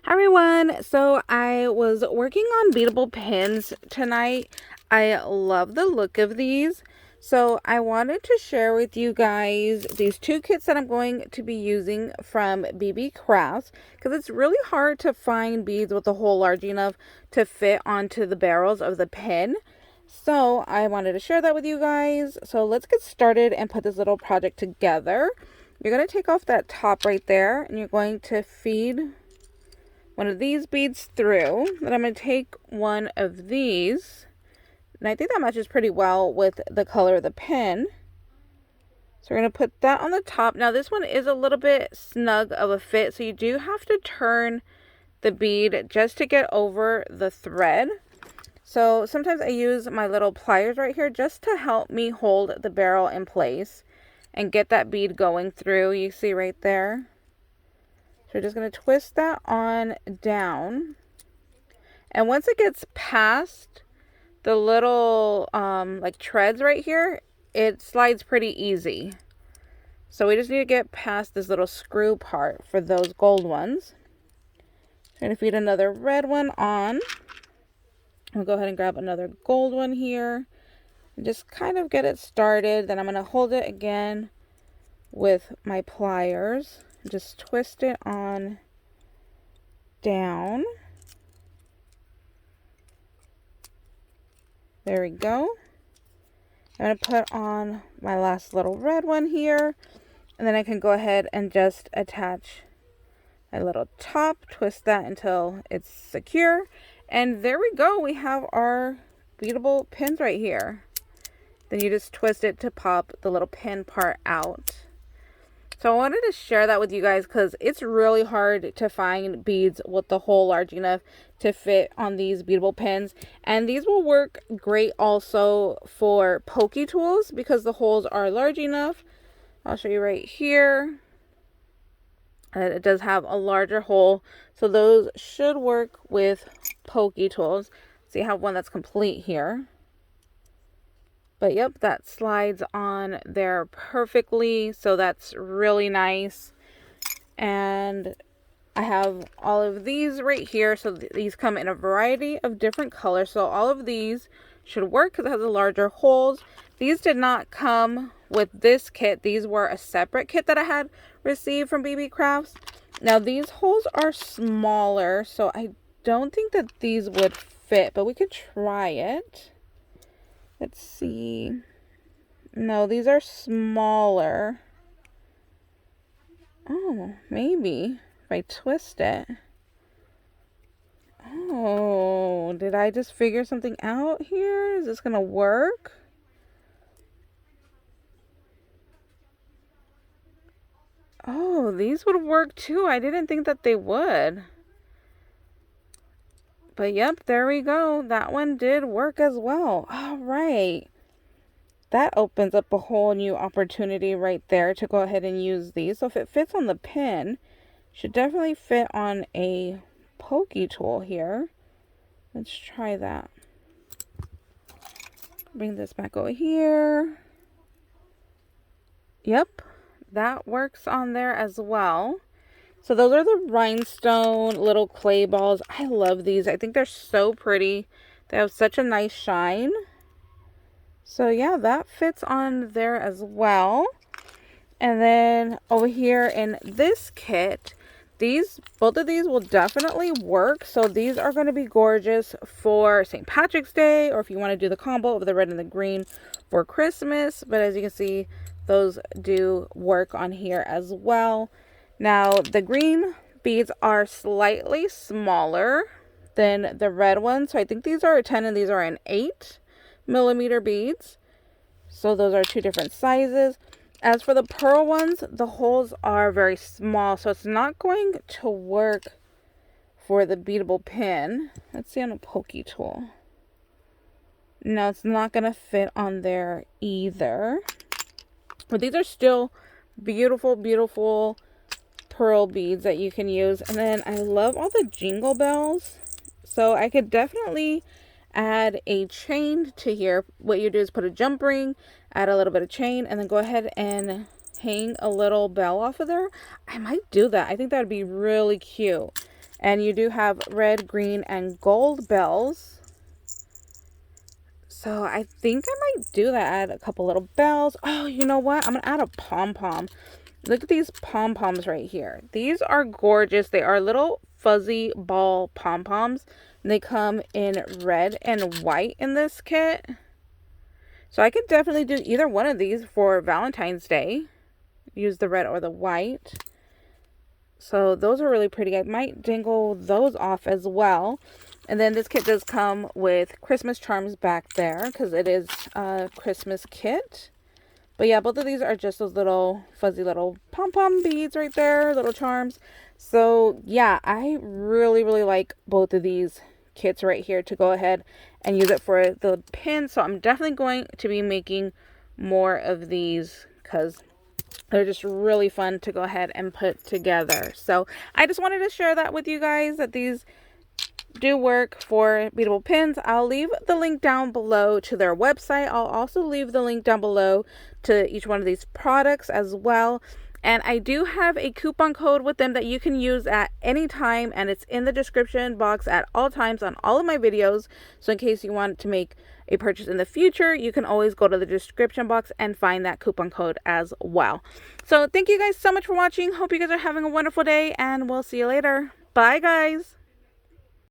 Hi everyone, so I was working on Beadable Pens tonight. I love the look of these, so I wanted to share with you guys these two kits that I'm going to be using from BeeBeeCraft, because it's really hard to find beads with a hole large enough to fit onto the barrels of the pen. So I wanted to share that with you guys. So let's get started and put this little project together. You're going to take off that top right there and you're going to feed one of these beads through. Then I'm going to take one of these, and I think that matches pretty well with the color of the pen. So we're going to put that on the top. Now this one is a little bit snug of a fit, so you do have to turn the bead just to get over the thread. So sometimes I use my little pliers right here just to help me hold the barrel in place and get that bead going through. You see right there. So we're just going to twist that on down. And once it gets past the little like treads right here, it slides pretty easy. So we just need to get past this little screw part for those gold ones. I'm going to feed another red one on. I'll go ahead and grab another gold one here and just kind of get it started. Then I'm going to hold it again with my pliers. Just twist it on down. There we go. I'm going to put on my last little red one here. And then I can go ahead and just attach my little top. Twist that until it's secure. And there we go. We have our beadable pins right here. Then you just twist it to pop the little pin part out. So I wanted to share that with you guys because it's really hard to find beads with the hole large enough to fit on these beadable pens. And these will work great also for pokey tools because the holes are large enough. I'll show you right here. It does have a larger hole. So those should work with pokey tools. So you have one that's complete here. But yep, that slides on there perfectly. So that's really nice. And I have all of these right here. So these come in a variety of different colors. So all of these should work because it has the larger holes. These did not come with this kit. These were a separate kit that I had received from BeeBeeCraft. Now these holes are smaller. So I don't think that these would fit. But we could try it. Let's see. No, these are smaller. Oh, maybe if I twist it. Oh, did I just figure something out here? Is this gonna work? Oh, these would work too. I didn't think that they would. But yep, there we go. That one did work as well. All right. That opens up a whole new opportunity right there to go ahead and use these. So if it fits on the pin, should definitely fit on a pokey tool here. Let's try that. Bring this back over here. Yep, that works on there as well. So those are the rhinestone little clay balls. I love these. I think they're so pretty. They have such a nice shine. So yeah, that fits on there as well. And then over here in this kit, both of these will definitely work. So these are going to be gorgeous for St. Patrick's Day, or if you want to do the combo of the red and the green for Christmas. But as you can see, those do work on here as well. Now, the green beads are slightly smaller than the red ones. So I think these are a 10 and these are an 8mm beads. So those are two different sizes. As for the pearl ones, the holes are very small. So it's not going to work for the beadable pin. Let's see on a pokey tool. No, it's not going to fit on there either. But these are still beautiful, beautiful pearl beads that you can use. And then I love all the jingle bells. So I could definitely add a chain to here. What you do is put a jump ring, add a little bit of chain, and then go ahead and hang a little bell off of there. I might do that. I think that would be really cute. And you do have red, green, and gold bells. So I think I might do that. Add a couple little bells. Oh, you know what? I'm going to add a pom-pom. Look at these pom-poms right here. These are gorgeous. They are little fuzzy ball pom-poms. They come in red and white in this kit. So I could definitely do either one of these for Valentine's Day. Use the red or the white. So those are really pretty. I might dangle those off as well. And then this kit does come with Christmas charms back there because it is a Christmas kit. But yeah, both of these are just those little fuzzy little pom-pom beads right there, little charms. So yeah, I really, really like both of these kits right here to go ahead and use it for the pins. So I'm definitely going to be making more of these because they're just really fun to go ahead and put together. So I just wanted to share that with you guys, that these do work for Beadable Pens. I'll leave the link down below to their website. I'll also leave the link down below to each one of these products as well. And I do have a coupon code with them that you can use at any time, and it's in the description box at all times on all of my videos. So in case you want to make a purchase in the future, you can always go to the description box and find that coupon code as well. So thank you guys so much for watching. Hope you guys are having a wonderful day, and we'll see you later. Bye guys.